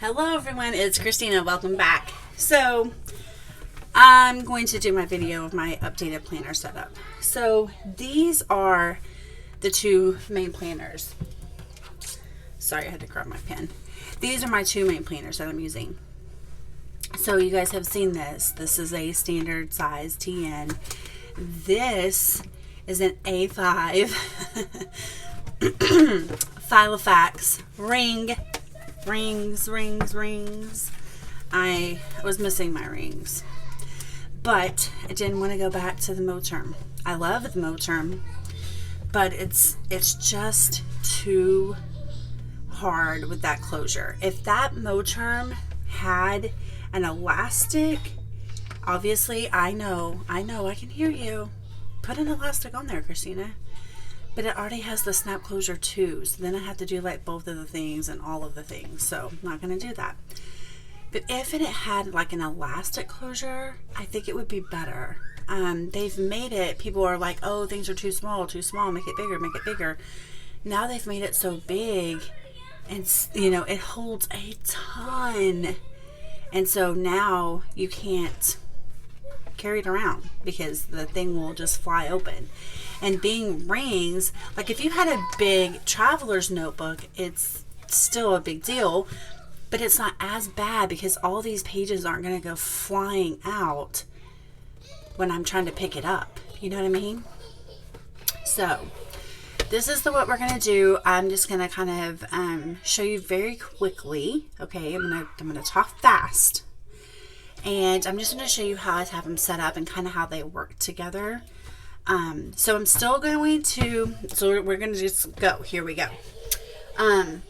Hello everyone, it's Christina. Welcome back. So I'm going to do my video of my updated planner setup. So these are the two main planners. Sorry, I had to grab my pen. These are my two main planners that I'm using. So you guys have seen this. This is a standard size TN. This is an A5 Filofax rings. I was missing my rings, but I didn't want to go back to the Moterm. I love the Moterm, but it's just too hard with that closure. If that Moterm had an elastic, obviously I know I can hear you. Put an elastic on there, Christina. But it already has the snap closure too, so then I have to do like both of the things and all of the things, so I'm not going to do that. But if it had like an elastic closure, I think it would be better. They've made it, people are like, oh, things are too small, make it bigger. Now they've made it so big, and it holds a ton, and so now you can't carry it around because the thing will just fly open. And being rings, like if you had a big traveler's notebook, it's still a big deal, but it's not as bad because all these pages aren't going to go flying out when I'm trying to pick it up. You know what I mean? So this is what we're going to do. I'm just going to kind of show you very quickly. Okay, I'm going to talk fast. And I'm just going to show you how I have them set up and kind of how they work together. So I'm still going to, so we're going to just go. Here we go. I'm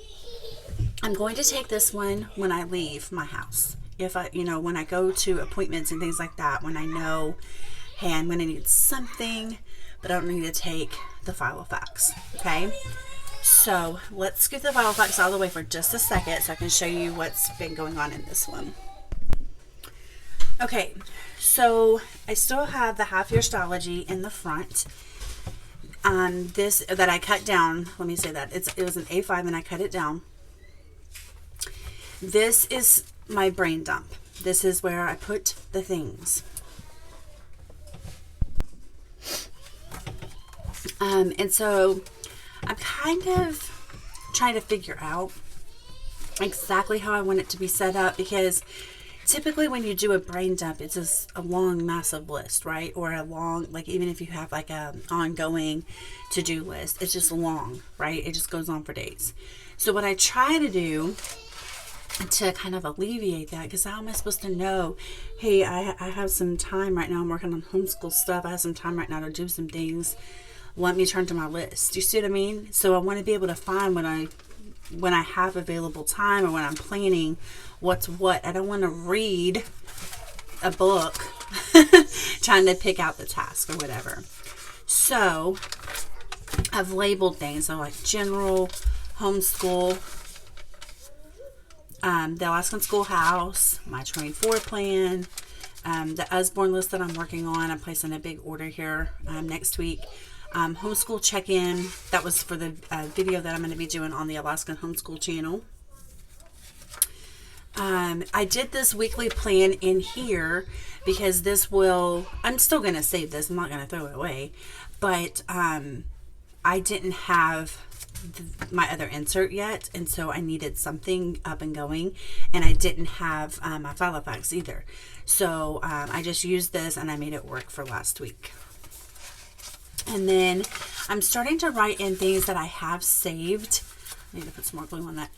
going to take this one when I leave my house. If I, when I go to appointments and things like that, when I know, hey, I'm going to need something, but I don't need to take the Filofax. Okay. So let's scoot the Filofax all the way for just a second so I can show you what's been going on in this one. Okay, so I still have the half year Stology in the front. This that I cut down, let me say that, it was an A5 and I cut it down. This is my brain dump. This is where I put the things. And so I'm kind of trying to figure out exactly how I want it to be set up, because typically when you do a brain dump, it's just a long, massive list, right? Or a long, like even if you have like a ongoing to-do list, it's just long, right? It just goes on for days. So what I try to do to kind of alleviate that, because how am I supposed to know, hey, I have some time right now, I'm working on homeschool stuff, I have some time right now to do some things, let me turn to my list. Do you see what I mean? So I want to be able to find when I have available time or when I'm planning what's what. I don't want to read a book trying to pick out the task or whatever. So I've labeled things. So like general, homeschool, the Alaskan Schoolhouse, my 24 plan, the Usborne list that I'm working on. I'm placing a big order here next week. Homeschool check-in. That was for the video that I'm going to be doing on the Alaskan Homeschool channel. I did this weekly plan in here because I'm still going to save this. I'm not going to throw it away. But I didn't have my other insert yet, and so I needed something up and going, and I didn't have my Filofax either. So I just used this and I made it work for last week. And then I'm starting to write in things that I have saved. I need to put some more glue on that.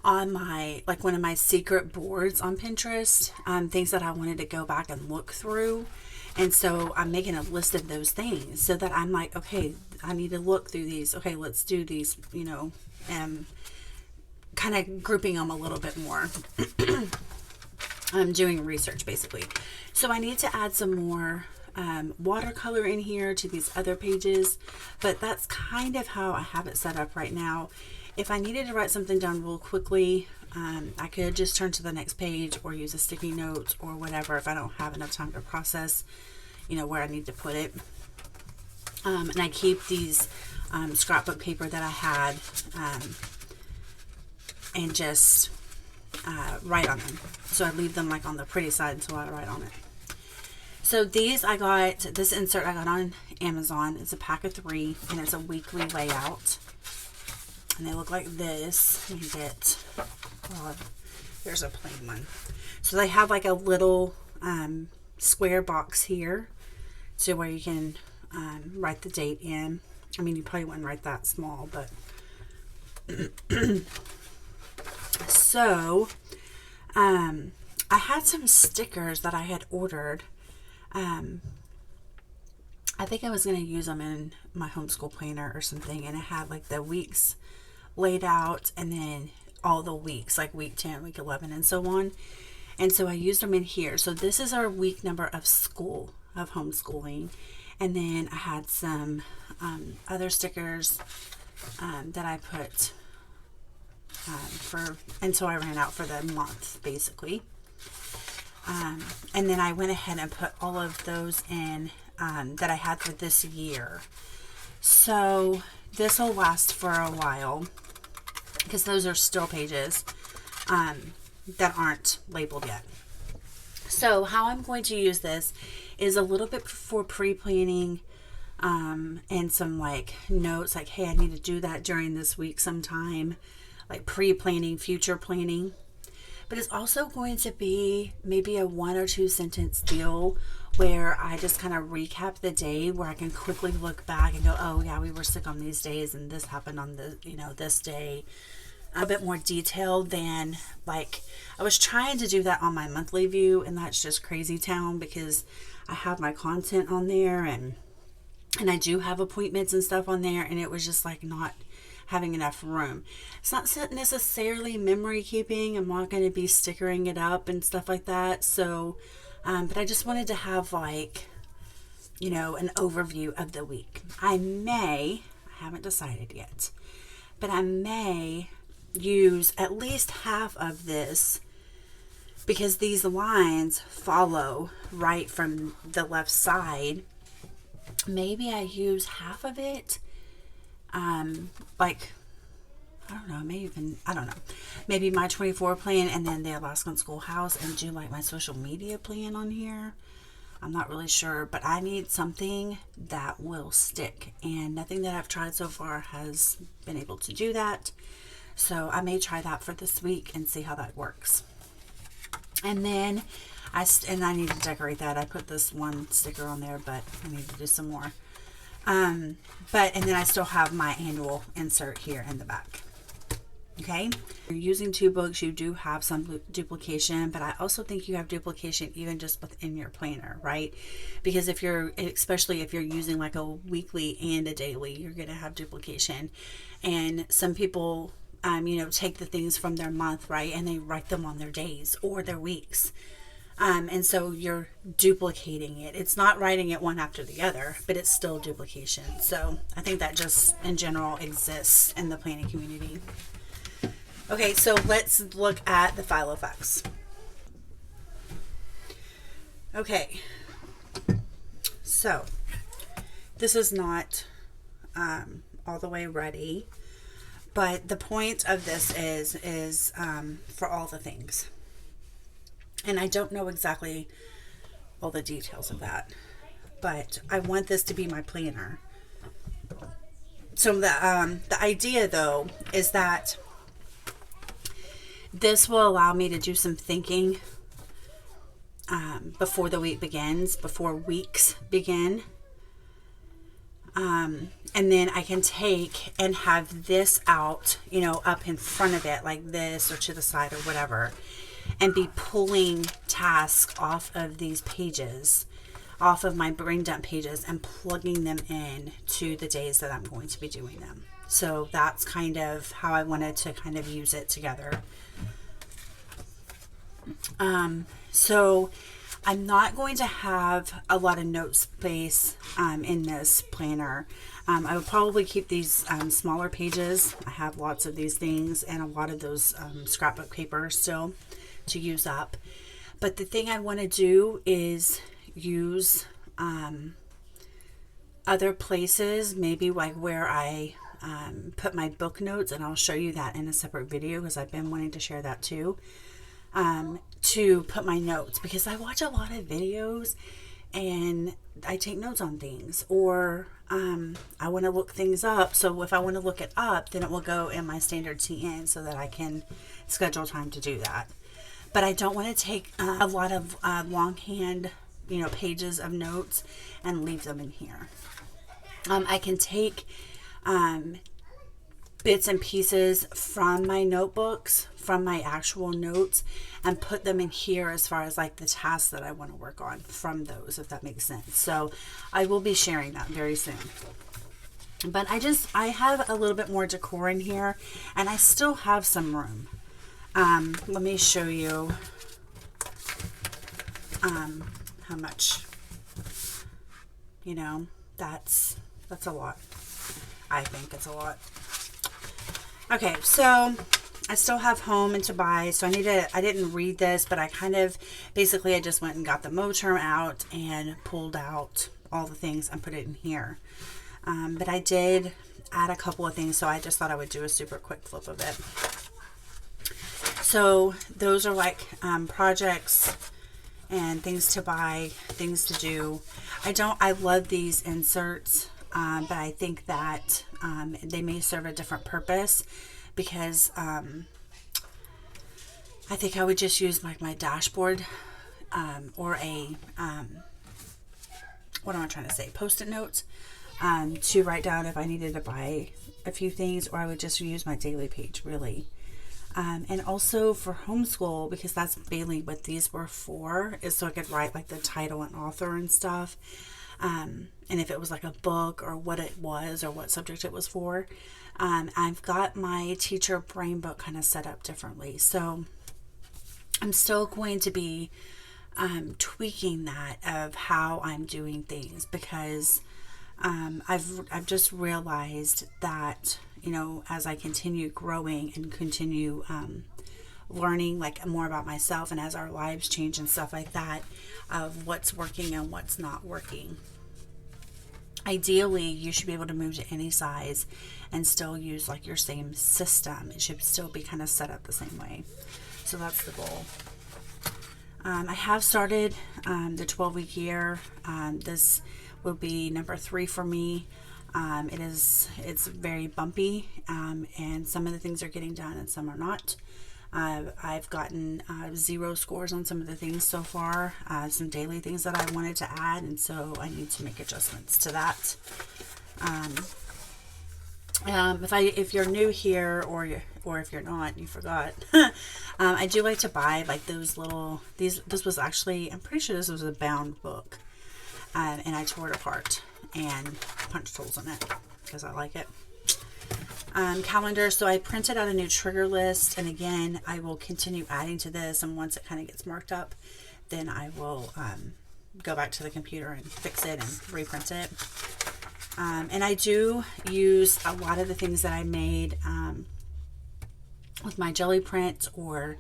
On my, like one of my secret boards on Pinterest, things that I wanted to go back and look through. And so I'm making a list of those things so that I'm like, okay, I need to look through these. Okay, let's do these, and kind of grouping them a little bit more. I'm doing research basically. So I need to add some more watercolor in here to these other pages, but that's kind of how I have it set up right now. If I needed to write something down real quickly, I could just turn to the next page or use a sticky note or whatever if I don't have enough time to process, where I need to put it. And I keep these scrapbook paper that I had and just write on them. So I leave them like on the pretty side until I write on it. So these this insert I got on Amazon. It's a pack of 3 and it's a weekly layout. And they look like this. You get, well, there's a plain one. So they have like a little square box here to where you can write the date in. I mean, you probably wouldn't write that small, but so I had some stickers that I had ordered. I think I was going to use them in my homeschool planner or something, and it had like the weeks laid out and then all the weeks, like week 10, week 11, and so on. And so I used them in here. So this is our week number of school, of homeschooling. And then I had some other stickers that I put until I ran out for the month, basically. And then I went ahead and put all of those in that I had for this year. So this will last for a while because those are still pages that aren't labeled yet. So how I'm going to use this is a little bit for pre-planning and some like notes like, hey, I need to do that during this week sometime, like pre-planning, future planning. But it's also going to be maybe a 1 or 2 sentence deal where I just kind of recap the day, where I can quickly look back and go, oh yeah, we were sick on these days and this happened on the, this day. A bit more detailed than, like, I was trying to do that on my monthly view, and that's just crazy town because I have my content on there and I do have appointments and stuff on there, and it was just like not having enough room. It's not necessarily memory keeping. I'm not going to be stickering it up and stuff like that. So, but I just wanted to have like, an overview of the week. I haven't decided yet, but I may use at least half of this because these lines follow right from the left side. Maybe I use half of it. Like, I don't know, maybe my 24 plan and then the Alaskan Schoolhouse, and do like my social media plan on here. I'm not really sure, but I need something that will stick, and nothing that I've tried so far has been able to do that. So I may try that for this week and see how that works. And then I need to decorate that. I put this one sticker on there, but I need to do some more. And then I still have my annual insert here in the back. Okay. If you're using 2 books, you do have some duplication, but I also think you have duplication even just within your planner, right? Because especially if you're using like a weekly and a daily, you're going to have duplication. And some people, take the things from their month, right? And they write them on their days or their weeks. And so you're duplicating it. It's not writing it one after the other, but it's still duplication. So I think that just in general exists in the planning community. Okay, so let's look at the file effects. Okay, so this is not all the way ready, but the point of this is for all the things. And I don't know exactly all the details of that, but I want this to be my planner. So the idea though is that this will allow me to do some thinking before the week begins, before weeks begin. And then I can take and have this out, up in front of it like this or to the side or whatever, and be pulling tasks off of these pages, off of my brain dump pages, and plugging them in to the days that I'm going to be doing them. So that's kind of how I wanted to kind of use it together. So I'm not going to have a lot of note space in this planner. I would probably keep these smaller pages. I have lots of these things and a lot of those scrapbook paper still to use up. But the thing I want to do is use other places, maybe like where I put my book notes, and I'll show you that in a separate video because I've been wanting to share that too, to put my notes, because I watch a lot of videos and I take notes on things, or I want to look things up. So if I want to look it up, then it will go in my standard TN so that I can schedule time to do that. But I don't want to take a lot of longhand, pages of notes and leave them in here. I can take bits and pieces from my notebooks, from my actual notes, and put them in here as far as like the tasks that I want to work on from those, if that makes sense. So I will be sharing that very soon. But I have a little bit more decor in here, and I still have some room. Let me show you how much, that's a lot. I think it's a lot. Okay, so I still have home and to buy, so I didn't read this, but I just went and got the Moterm out and pulled out all the things and put it in here. But I did add a couple of things, so I just thought I would do a super quick flip of it. So those are like projects and things to buy, things to do. I love these inserts, but I think that they may serve a different purpose, because I think I would just use like my dashboard or a what am I trying to say, post-it notes to write down if I needed to buy a few things, or I would just use my daily page, really. And also for homeschool, because that's mainly what these were for, is so I could write like the title and author and stuff. And if it was like a book or what it was or what subject it was for. I've got my teacher brain book kind of set up differently. So I'm still going to be tweaking that of how I'm doing things, because I've just realized that, as I continue growing and continue learning like more about myself, and as our lives change and stuff like that, of what's working and what's not working. Ideally, you should be able to move to any size and still use like your same system. It should still be kind of set up the same way. So that's the goal. I have started the 12-week year. This will be number 3 for me. It's very bumpy, and some of the things are getting done and some are not. I've gotten 0 scores on some of the things so far, some daily things that I wanted to add, and so I need to make adjustments to that. If you're new here, or if you're not, you forgot, I do like to buy like those little, this was actually, I'm pretty sure this was a bound book, and I tore it apart and punched holes in it because I like it. Calendar, so I printed out a new trigger list, and again I will continue adding to this, and once it kind of gets marked up, then I will go back to the computer and fix it and reprint it. And I do use a lot of the things that I made with my jelly print or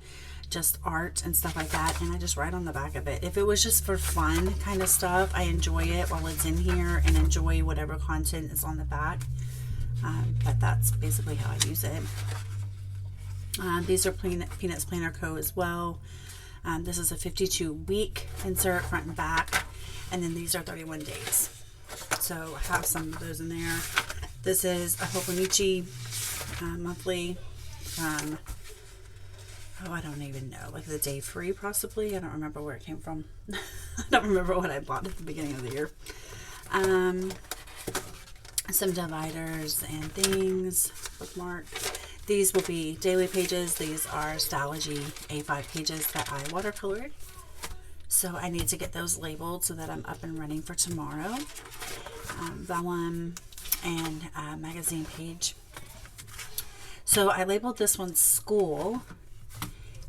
just art and stuff like that, and I just write on the back of it. If it was just for fun kind of stuff, I enjoy it while it's in here and enjoy whatever content is on the back. But that's basically how I use it. These are Peanuts Planner Co. as well. This is a 52-week insert, front and back, and then these are 31 days. So I have some of those in there. This is a Hobonichi monthly. I don't even know, like the day free possibly. I don't remember where it came from. I don't remember what I bought at the beginning of the year. Some dividers and things, bookmark. These will be daily pages. These are Stylogy A5 pages that I watercolored. So I need to get those labeled so that I'm up and running for tomorrow. Vellum and magazine page. So I labeled this one School,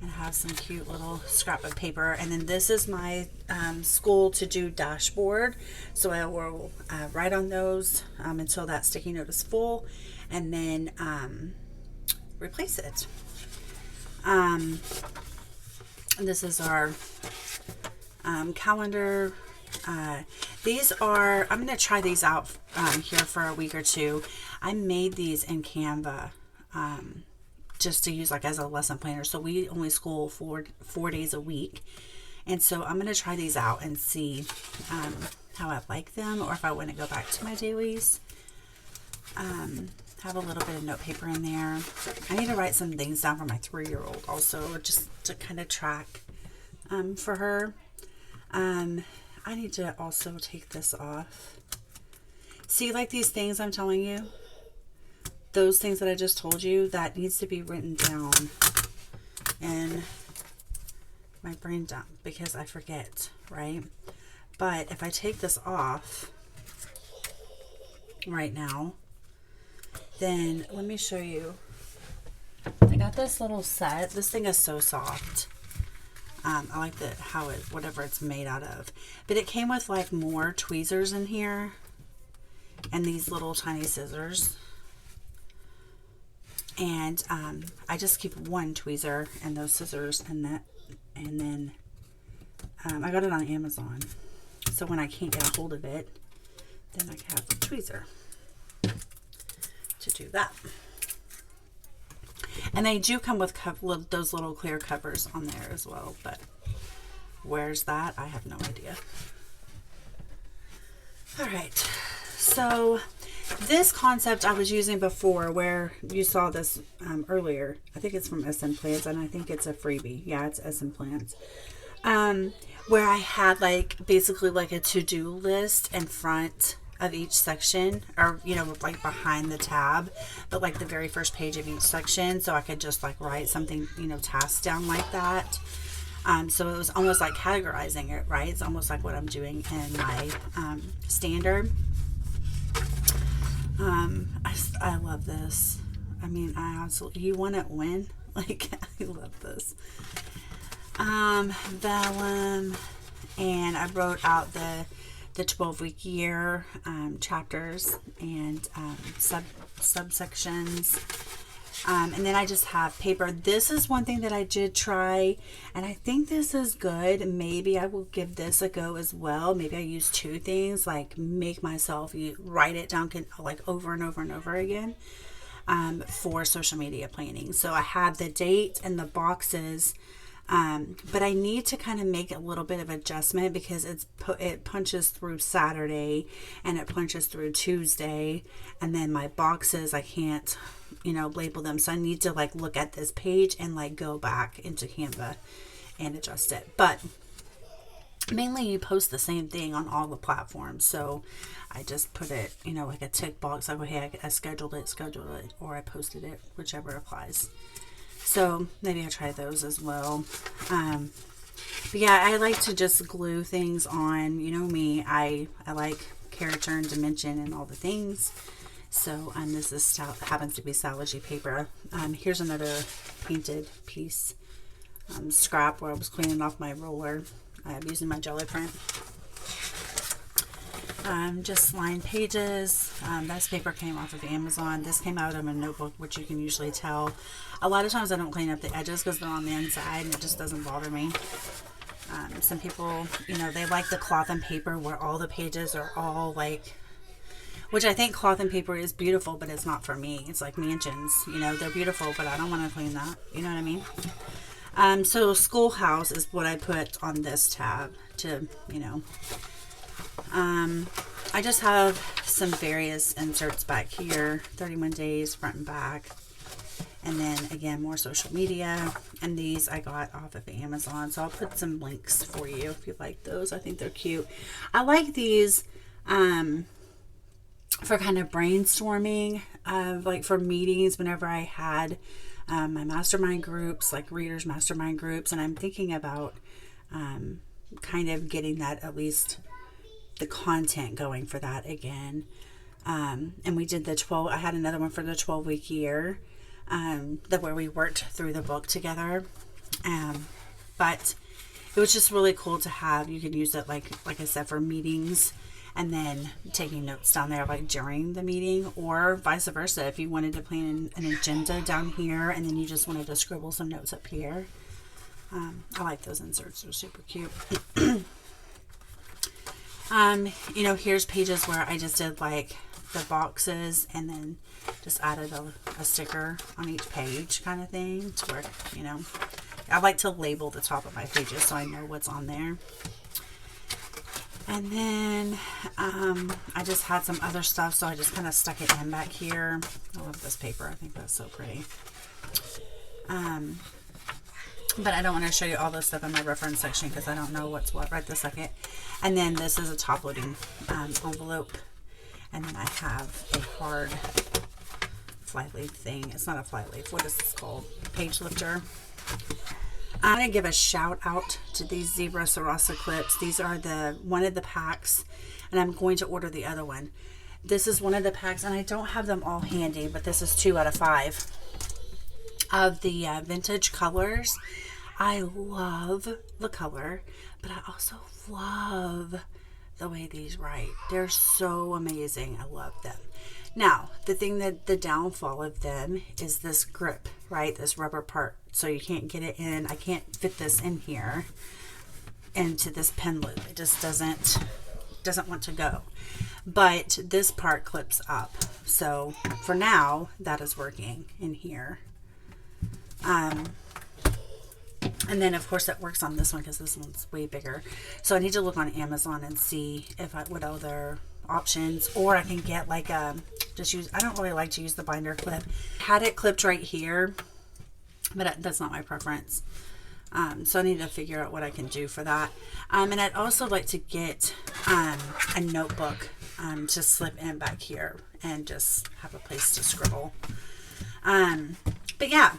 and have some cute little scrap of paper, and then this is my school to do dashboard, so I will write on those until that sticky note is full, and then replace it. And this is our calendar. These are, I'm going to try these out here for a week or two. I made these in Canva just to use like as a lesson planner. So we only school 4 days a week. And so I'm going to try these out and see how I like them, or if I want to go back to my dailies. Have a little bit of note paper in there. I need to write some things down for my 3-year-old also, just to kind of track for her. I need to also take this off. See, like these things I'm telling you, those things that I just told you, that needs to be written down in my brain dump because I forget, right? But if I take this off right now, then let me show you. I got this little set. This thing is so soft. I like how it, whatever it's made out of. But it came with like more tweezers in here and these little tiny scissors. And I just keep one tweezer and those scissors and that. And then I got it on Amazon. So when I can't get a hold of it, then I can have a tweezer to do that. And they do come with those little clear covers on there as well, but where's that? I have no idea. All right, so this concept I was using before, where you saw this earlier. I think it's from Austen Plants, and I think it's a freebie. Yeah, it's Austen Plants. Where I had like basically like a to-do list in front of each section, or you know, like behind the tab, but like the very first page of each section, so I could just like write something, you know, tasks down like that. So it was almost like categorizing it, right? It's almost like what I'm doing in my standard. I love this. I mean, I absolutely, you want it when? Like, I love this. Vellum, and I wrote out the 12-week year chapters and subsections. And then I just have paper. This is one thing that I did try, and I think this is good. Maybe I will give this a go as well. Maybe I use 2 things, like make myself write it down like over and over and over again for social media planning. So I have the date and the boxes. But I need to kind of make a little bit of adjustment because it punches through Saturday and it punches through Tuesday, and then my boxes, I can't, you know, label them. So I need to like look at this page and like go back into Canva and adjust it. But mainly you post the same thing on all the platforms. So I just put it, you know, like a tick box. I go, hey, I scheduled it, or I posted it, whichever applies. So maybe I try those as well. But yeah, I like to just glue things on. You know me, I like character and dimension and all the things. So this happens to be Salogy paper. Here's another painted piece, scrap, where I was cleaning off my roller using my jelly print. Just lined pages. This paper came off of Amazon. This came out of a notebook, which you can usually tell. A lot of times I don't clean up the edges because they're on the inside and it just doesn't bother me. Some people, you know, they like the cloth and paper where all the pages are all like, which I think cloth and paper is beautiful, but it's not for me. It's like mansions, you know, they're beautiful, but I don't want to clean that. You know what I mean? So Schoolhouse is what I put on this tab to, you know. I just have some various inserts back here, 31 days front and back, and then again more social media, and these I got off of Amazon, so I'll put some links for you if you like those. I think they're cute. I like these for kind of brainstorming, like for meetings whenever I had my mastermind groups, like readers mastermind groups, and I'm thinking about kind of getting that, at least the content going for that again. And we did I had another one for the 12-week year, where we worked through the book together. But it was just really cool to have. You can use it like I said, for meetings, and then taking notes down there like during the meeting, or vice versa. If you wanted to plan an agenda down here and then you just wanted to scribble some notes up here. I like those inserts. They're super cute. You know, here's pages where I just did like the boxes and then just added a sticker on each page kind of thing to where, you know, I like to label the top of my pages so I know what's on there. And then I just had some other stuff, so I just kind of stuck it in back here. I love this paper. I think that's so pretty. But I don't want to show you all this stuff in my reference section because I don't know what's what right this second. And then this is a top-loading envelope. And then I have a hard flyleaf thing. It's not a flyleaf. What is this called? Page lifter. I'm going to give a shout out to these Zebra Sarasa clips. These are one of the packs, and I'm going to order the other one. This is one of the packs, and I don't have them all handy, but this is 2 out of 5 of the vintage colors. I love the color, but I also love the way these write. They're so amazing. I love them. Now, the thing that the downfall of them is this grip, right? This rubber part. So you can't get it in. I can't fit this in here into this pen loop. It just doesn't want to go. But this part clips up. So for now, that is working in here. And then of course that works on this one because this one's way bigger. So I need to look on Amazon and see what other options, or I can get like I don't really like to use the binder clip. Had it clipped right here, but that's not my preference. So I need to figure out what I can do for that. And I'd also like to get a notebook to slip in back here and just have a place to scribble. But yeah,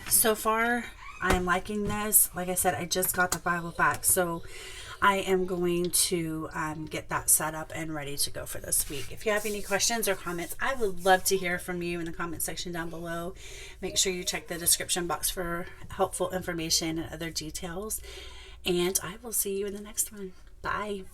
so far I am liking this. Like I said, I just got the 5 back, so I am going to get that set up and ready to go for this week. If you have any questions or comments, I would love to hear from you in the comment section down below. Make sure you check the description box for helpful information and other details. And I will see you in the next one. Bye.